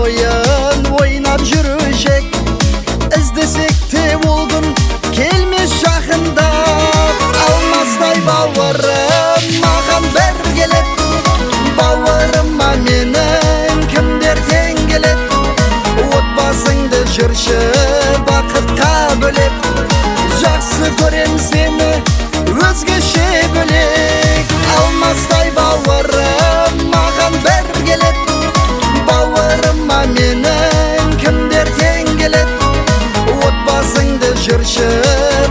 oyun oynap yürüyecek. İzdesek de olgun kelmiş şahında. Almazday bavarım mağan bergelet. Bavarıma menin kimder tengelet. Otbasыңды жүрші бақытқа бөлеп. Жақсы көрем seni өзгеше бөлек. Алмастай бауырым маған бергелет. Бауырыма менің кімдер тең келет. Отбасыңды жүрші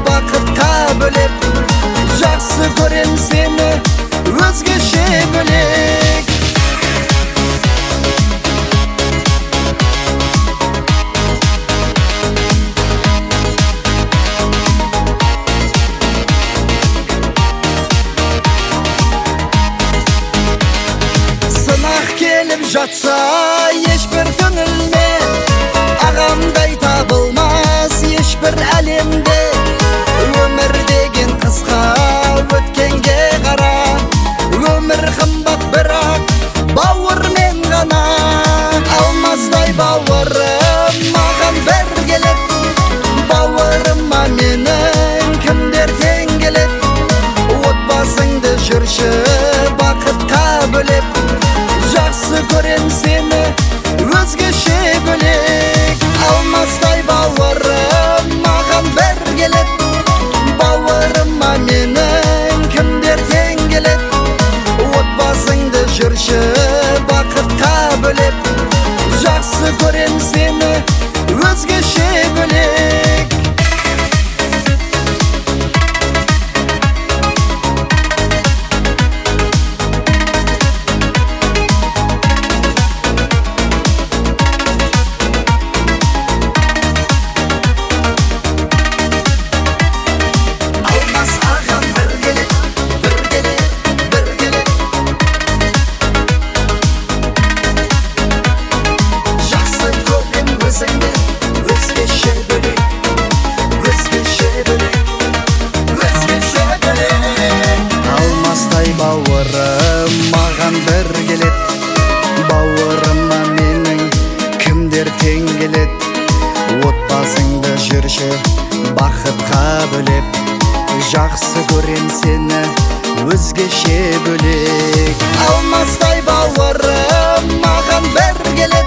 бақытқа бөлеп. Жақсы көрем seni өзгеше бөлек. Келіп жатса ешбір көңілме, ағамдай табылмас ешбір әлемде. Өмір деген қысқа өткенге қара, өмір қымбат бірақ бауырмен ғана. Алмастай бауырым маған бергелет. Бауырыма менің кімдер тең келет. Отбасыңды жүрші бақытқа бөлеп. Жақсы көрем seni өзгеше бөлек. Алмастай бауырым маған бергелет. Бауырыма менің кімдер тең келет. Отбасыңды жүрші бақытқа бөлеп. Жақсы көрем seni өзгеше бөлек. Бауырым маған бергелет. Бауырыма менің кімдер тең келет. Отбасыңды жүрші бақытқа бөлеп. Жақсы көрем seni өзгеше бөлек. Алмастай бауырым маған бергелет.